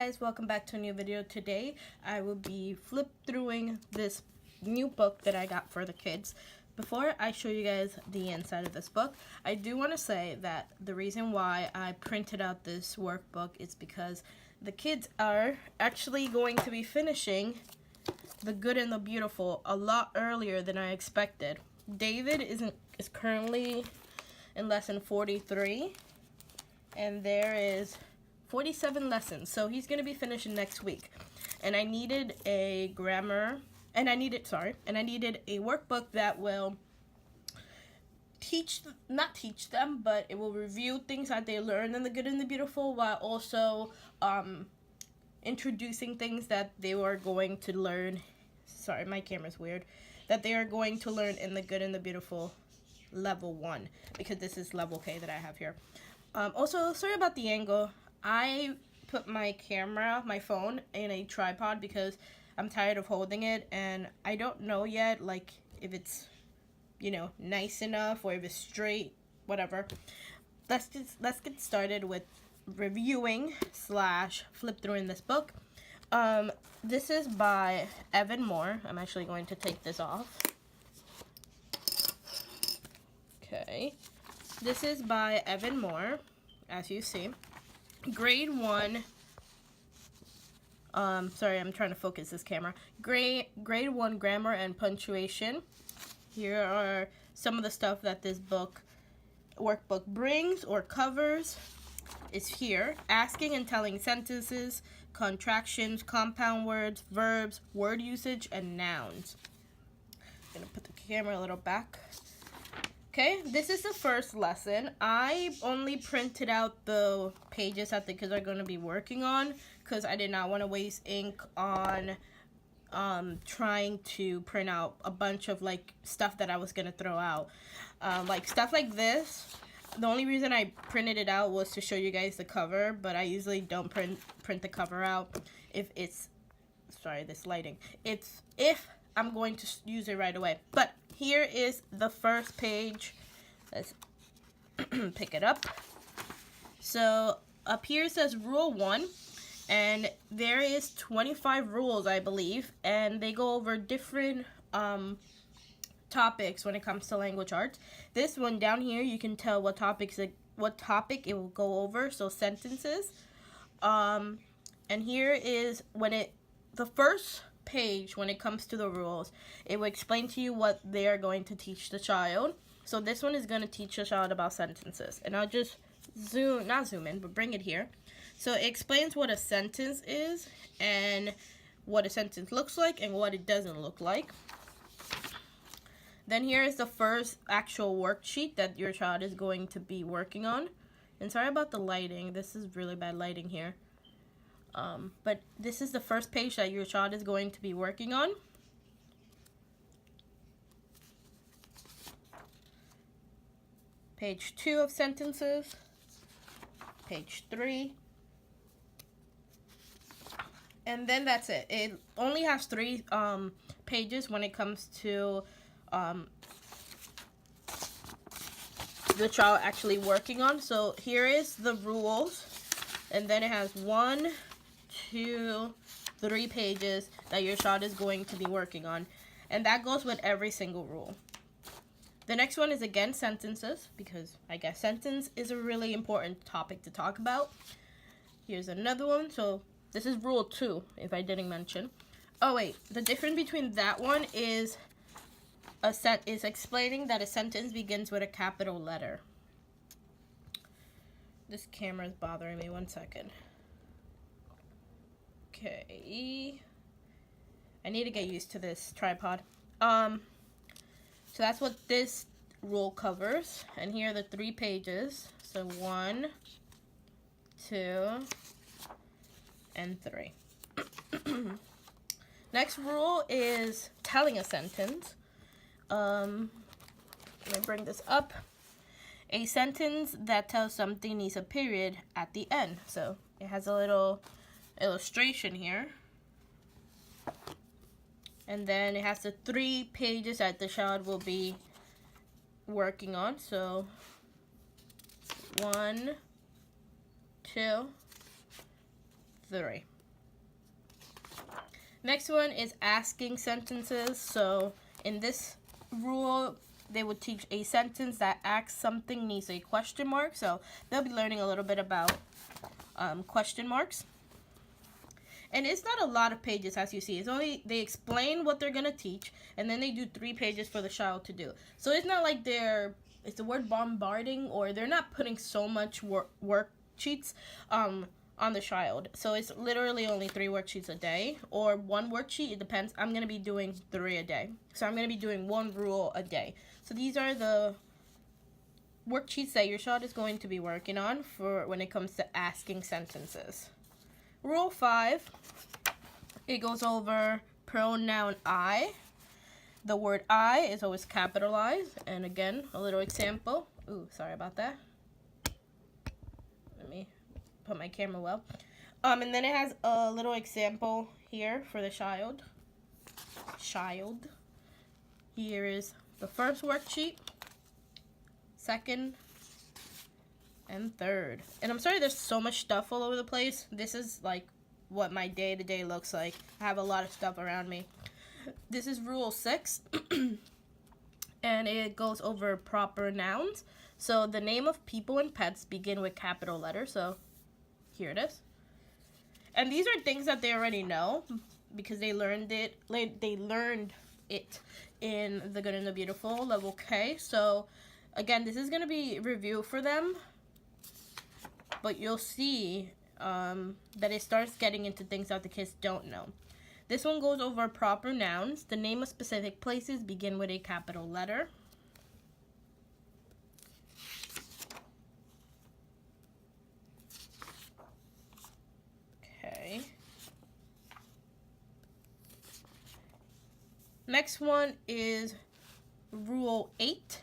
Guys, welcome back to a new video. Today I will be flip throughing this new book that I got for the kids. Before I show you guys the inside of this book, I do want to say that the reason why I printed out this workbook is because the kids are actually going to be finishing The Good and the Beautiful a lot earlier than I expected. David is currently in lesson 43, and there is 47 lessons, so he's going to be finishing next week. And I needed a grammar, and I needed a workbook that will not teach them, but it will review things that they learned in The Good and the Beautiful, while also introducing things that they were going to learn. Sorry, my camera's weird. That they are going to learn in The Good and the Beautiful level 1, because this is level K that I have here. Also, sorry about the angle. I put my phone in a tripod because I'm tired of holding it, and I don't know yet, like, if it's, nice enough or if it's straight, whatever. Let's get started with reviewing / flip through in this book. This is by Evan-Moor. I'm actually going to take this off. Okay. This is by Evan-Moor, as you see. Grade 1, sorry, I'm trying to focus this camera. Grade 1 Grammar and Punctuation. Here are some of the stuff that this workbook brings or covers. Is here. Asking and telling sentences, contractions, compound words, verbs, word usage, and nouns. I'm gonna put the camera a little back. Okay, this is the first lesson. I only printed out the pages that the kids are going to be working on because I did not want to waste ink on trying to print out a bunch of stuff that I was going to throw out. Like stuff like this. The only reason I printed it out was to show you guys the cover, but I usually don't print the cover out if it's, sorry, this lighting. It's if I'm going to use it right away. But here is the first page. Let's pick it up. So up here says Rule 1, and there is 25 rules, I believe, and they go over different topics when it comes to language arts. This one down here, you can tell what topic it will go over. So sentences. And here is the first page when it comes to the rules. It will explain to you what they are going to teach the child. So this one is going to teach the child about sentences, and I'll just not zoom in, but bring it here. So it explains what a sentence is and what a sentence looks like and what it doesn't look like. Then here is the first actual worksheet that your child is going to be working on. And sorry about the lighting. This is really bad lighting here. But this is the first page that your child is going to be working on. Page 2 of sentences. Page 3. And then that's it. It only has 3 pages when it comes to the child actually working on. So here is the rules. And then it has 1, 2, 3 pages that your child is going to be working on. And that goes with every single rule. The next one is again sentences, because I guess sentence is a really important topic to talk about. Here's another one. So this is Rule 2, if I didn't mention. Oh wait, the difference between that one is explaining that a sentence begins with a capital letter. This camera is bothering me. 1 second. Okay. I need to get used to this tripod. So that's what this rule covers. And here are the 3 pages. So 1, 2, and 3. Next rule is telling a sentence. Let me bring this up. A sentence that tells something needs a period at the end. So it has a little illustration here. And then it has the 3 pages that the child will be working on. So 1, 2, 3. Next one is asking sentences. So in this rule, they would teach a sentence that asks something needs a question mark. So they'll be learning a little bit about question marks. And it's not a lot of pages, as you see. It's only, they explain what they're going to teach, and then they do 3 pages for the child to do. So it's not like it's the word bombarding, or they're not putting so much worksheets on the child. So it's literally only 3 worksheets a day, or 1 worksheet. It depends. I'm going to be doing 3 a day. So I'm going to be doing 1 rule a day. So these are the worksheets that your child is going to be working on for when it comes to asking sentences. Rule 5, it goes over pronoun I. The word I is always capitalized. And again, a little example. Ooh, sorry about that. Let me put my camera well. And then it has a little example here for the child. Here is the first worksheet, second, and third. And I'm sorry there's so much stuff all over the place. This is like what my day-to-day looks like. I have a lot of stuff around me. This is rule 6. And it goes over proper nouns. So the name of people and pets begin with capital letters. So here it is. And these are things that they already know because they learned it. They learned it in The Good and the Beautiful, level K. So again, this is going to be review for them. But you'll see that it starts getting into things that the kids don't know. This one goes over proper nouns. The name of specific places begin with a capital letter. Okay. Next one is Rule 8,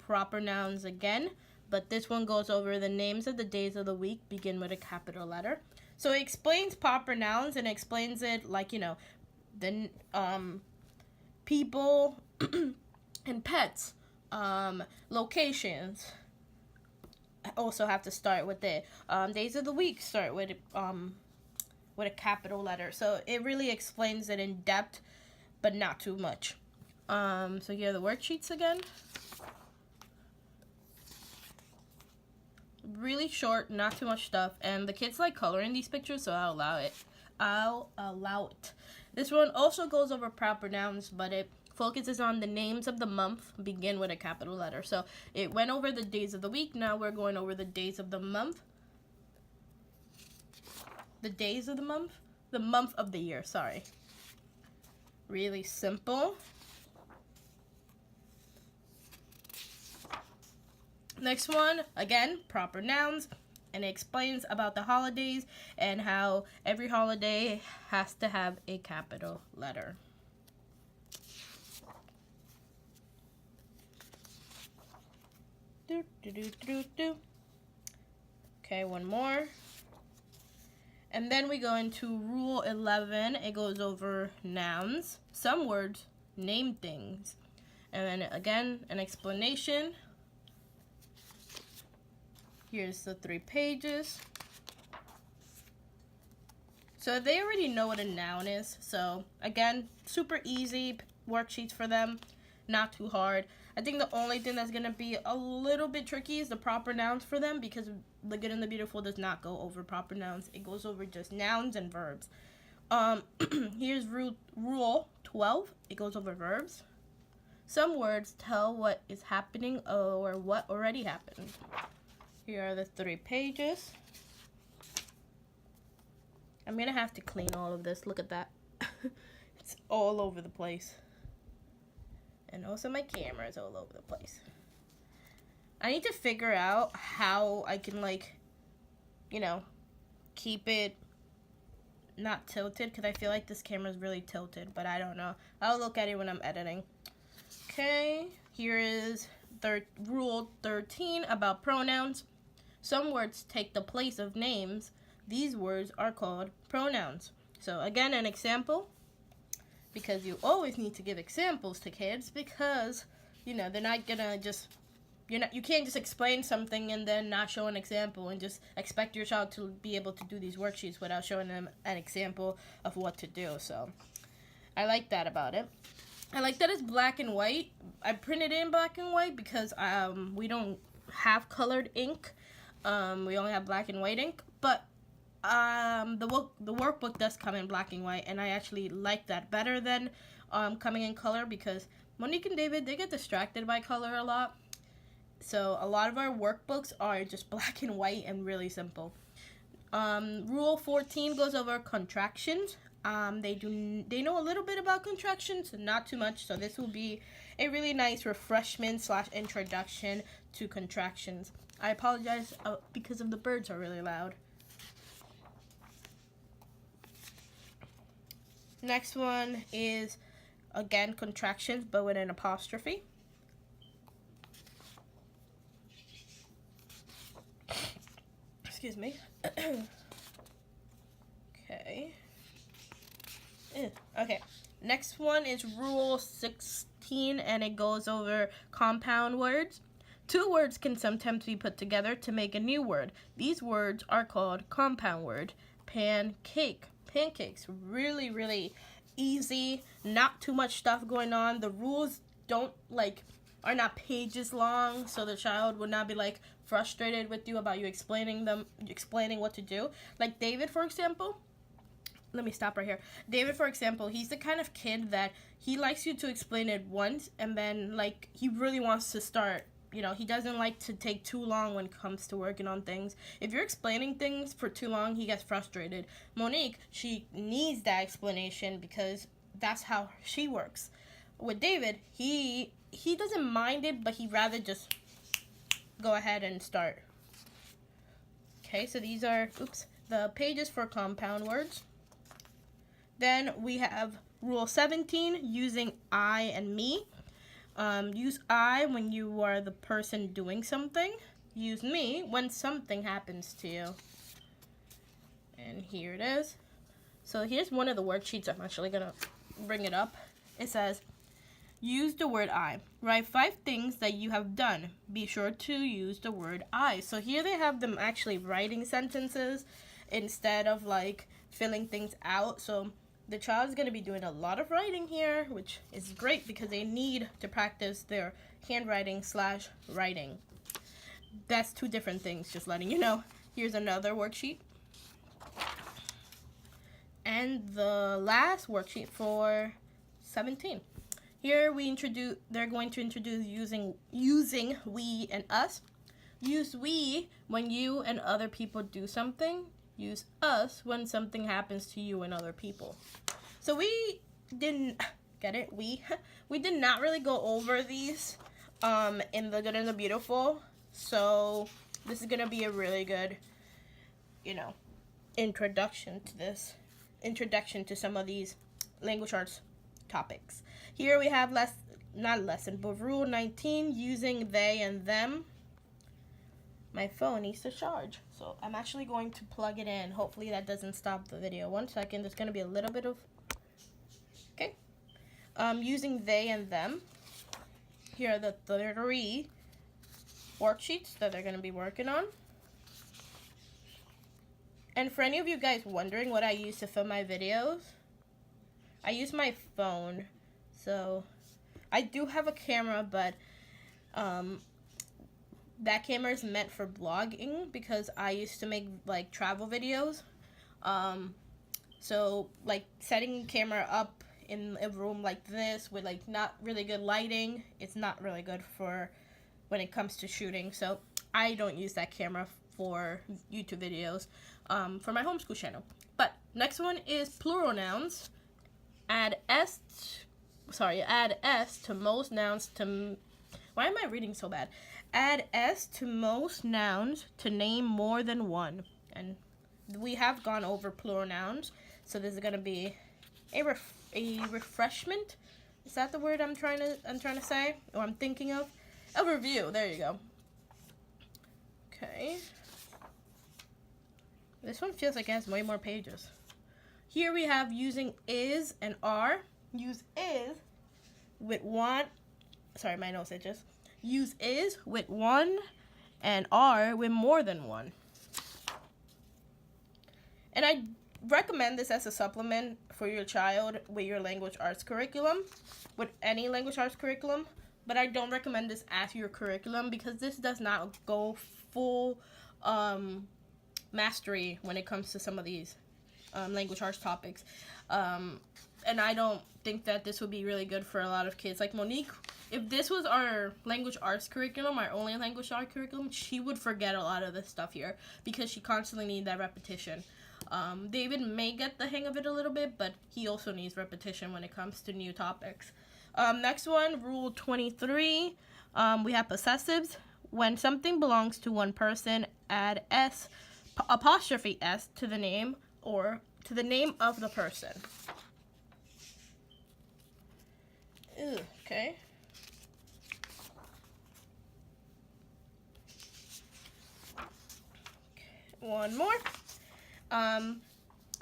proper nouns again. But this one goes over the names of the days of the week begin with a capital letter. So it explains proper nouns and explains it like, you know, the people and pets, locations also have to start with it. Days of the week start with a capital letter. So it really explains it in depth, but not too much. So here are the worksheets again. Really short, not too much stuff, and the kids like coloring these pictures, so I'll allow it. This one also goes over proper nouns, but it focuses on the names of the month begin with a capital letter. So it went over the days of the week. Now we're going over the days of the month. The days of the month of the year, sorry. Really simple. Next one, again, proper nouns, and it explains about the holidays and how every holiday has to have a capital letter. Okay, one more. And then we go into Rule 11. It goes over nouns. Some words name things. And then again, an explanation. Here's the 3 pages. So they already know what a noun is. So again, super easy worksheets for them. Not too hard. I think the only thing that's going to be a little bit tricky is the proper nouns for them, because The Good and the Beautiful does not go over proper nouns. It goes over just nouns and verbs. Here's rule 12. It goes over verbs. Some words tell what is happening or what already happened. Here are the 3 pages. I'm going to have to clean all of this. Look at that. It's all over the place. And also my camera is all over the place. I need to figure out how I can, like, you know, keep it not tilted, because I feel like this camera is really tilted, but I don't know. I'll look at it when I'm editing. Okay, here is Rule 13 about pronouns. Some words take the place of names. These words are called pronouns. So again, an example, because you always need to give examples to kids, because, you know, they're not gonna just, you can't just explain something and then not show an example and just expect your child to be able to do these worksheets without showing them an example of what to do. So I like that about it. I like that it's black and white. I printed it in black and white because we don't have colored ink. We only have black and white ink. But the workbook does come in black and white, and I actually like that better than coming in color, because Monique and David, they get distracted by color a lot. So a lot of our workbooks are just black and white and really simple. Rule 14 goes over contractions. They know a little bit about contractions, not too much. So this will be a really nice refreshment / introduction to contractions. I apologize because of the birds are really loud. Next one is, again, contractions, but with an apostrophe. Excuse me. Okay. Okay. Next one is Rule 16, and it goes over compound words. Two words can sometimes be put together to make a new word. These words are called compound word. Pancake. Pancakes. Really, really easy. Not too much stuff going on. The rules are not pages long, so the child would not be frustrated with you about you explaining what to do. Like David, for example. Let me stop right here. David, for example, he's the kind of kid that he likes you to explain it once, and then he really wants to start. He doesn't like to take too long when it comes to working on things. If you're explaining things for too long, he gets frustrated. Monique, she needs that explanation because that's how she works. With David, he doesn't mind it, but he'd rather just go ahead and start. Okay, so these are, the pages for compound words. Then we have Rule 17, using I and me. Use I when you are the person doing something. Use me when something happens to you. And here it is. So here's one of the worksheets. I'm actually going to bring it up. It says, use the word I. Write 5 things that you have done. Be sure to use the word I. So here they have them actually writing sentences instead of filling things out. So the child is going to be doing a lot of writing here, which is great because they need to practice their handwriting / writing. That's 2 different things, just letting you know. Here's another worksheet. And the last worksheet for 17. Here they're going to introduce using we and us. Use we when you and other people do something. Use us when something happens to you and other people. So we didn't get it. We did not really go over these in the Good and the Beautiful. So this is gonna be a really good, introduction to some of these language arts topics. Here we have Rule 19, using they and them. My phone needs to charge, so I'm actually going to plug it in. Hopefully that doesn't stop the video. 1 second, there's going to be a little bit of... Okay. Using they and them. Here are the 3 worksheets that they're going to be working on. And for any of you guys wondering what I use to film my videos, I use my phone. So I do have a camera, but that camera is meant for vlogging because I used to make travel videos. So setting camera up in a room like this with not really good lighting, it's not really good for when it comes to shooting. So I don't use that camera for YouTube videos for my homeschool channel. But next one is plural nouns. Add S to most nouns to... Why am I reading so bad? Add S to most nouns to name more than one. And we have gone over plural nouns, so this is going to be a refreshment. Is that the word I'm trying to say, or I'm thinking of? A review. There you go. Okay. This one feels like it has way more pages. Here we have using is and are. Use is with one. Sorry, my nose itches. Use is with one and are with more than one. And I recommend this as a supplement for your child with your language arts curriculum, with any language arts curriculum, but I don't recommend this as your curriculum because this does not go full mastery when it comes to some of these language arts topics. And I don't think that this would be really good for a lot of kids. Like Monique, if this was our language arts curriculum, our only language arts curriculum, she would forget a lot of this stuff here because she constantly needs that repetition. David may get the hang of it a little bit, but he also needs repetition when it comes to new topics. Next one, Rule 23. We have possessives. When something belongs to one person, add S, apostrophe S to the name or to the name of the person. Ew, okay. One more.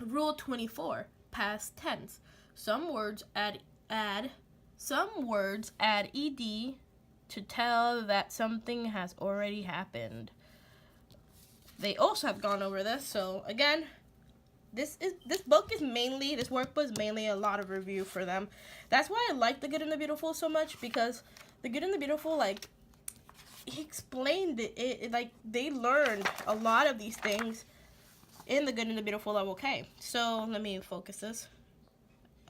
Rule 24, past tense. Some words add ed to tell that something has already happened. They also have gone over this, so again, this workbook is mainly a lot of review for them. That's why I like The Good and the Beautiful so much, because The Good and the Beautiful, like, he explained it like they learned a lot of these things in The Good and the Beautiful level K. So let me focus this.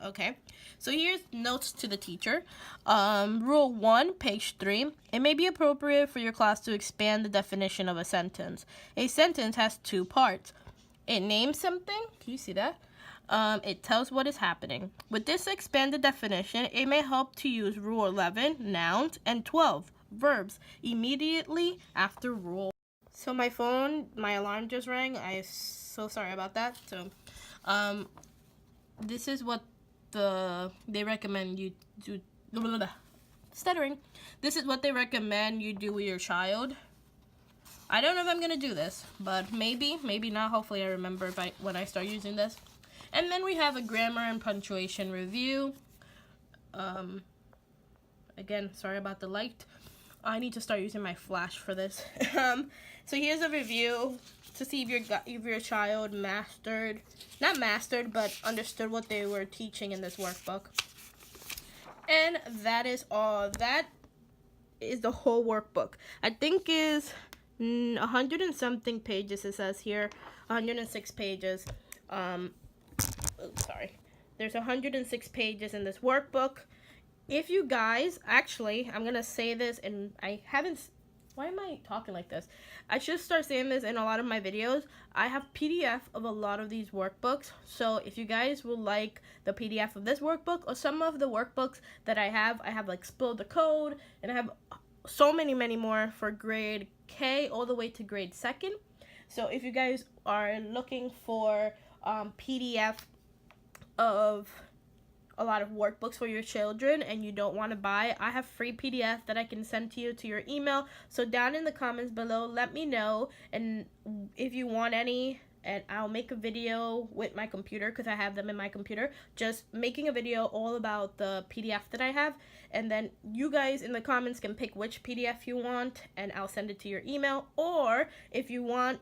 Okay, so here's notes to the teacher. Rule 1, page 3. It may be appropriate for your class to expand the definition of a sentence. A sentence has two parts. It names something. Can you see that? It tells what is happening. With this expanded definition, it may help to use Rule 11, nouns, and 12, verbs, immediately after Rule. So my alarm just rang. I'm so sorry about that. So, this is what they recommend you do. Stuttering. This is what they recommend you do with your child. I don't know if I'm gonna do this, but maybe not. Hopefully I remember when I start using this. And then we have a grammar and punctuation review. Again, sorry about the light. I need to start using my flash for this. So here's a review to see if your child not mastered, but understood what they were teaching in this workbook. And that is all. That is the whole workbook. I think is 100 and something pages. It says here 106 pages. There's 106 pages in this workbook. If you guys, actually, I'm gonna say this, and I haven't. Why am I talking like this? I should start saying this in a lot of my videos. I have PDF of a lot of these workbooks. So if you guys would like the PDF of this workbook or some of the workbooks that I have like Spill the Code, and I have so many more for grade K all the way to grade 2nd. So if you guys are looking for PDF of a lot of workbooks for your children and you don't want to buy, I have free PDF that I can send to you to your email. So down in the comments below, let me know, and if you want any, and I'll make a video with my computer because I have them in my computer, just making a video all about the PDF that I have, and then you guys in the comments can pick which PDF you want and I'll send it to your email. Or if you want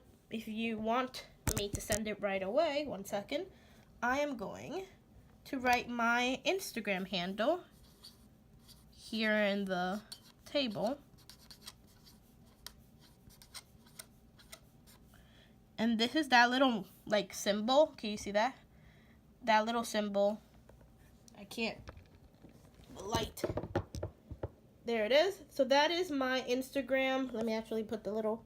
me to send it right away, one second, I am going to write my Instagram handle here in the table. And this is that little like symbol. Can you see that? That little symbol. I can't. Light. There it is. So that is my Instagram. Let me actually put the little.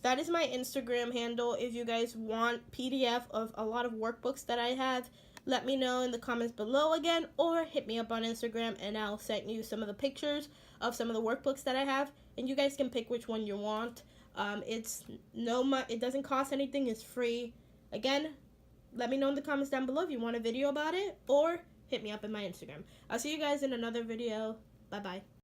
That is my Instagram handle. If you guys want PDF of a lot of workbooks that I have, let me know in the comments below again, or hit me up on Instagram and I'll send you some of the pictures of some of the workbooks that I have, and you guys can pick which one you want. It doesn't cost anything. It's free. Again, let me know in the comments down below if you want a video about it, or hit me up in my Instagram. I'll see you guys in another video. Bye bye.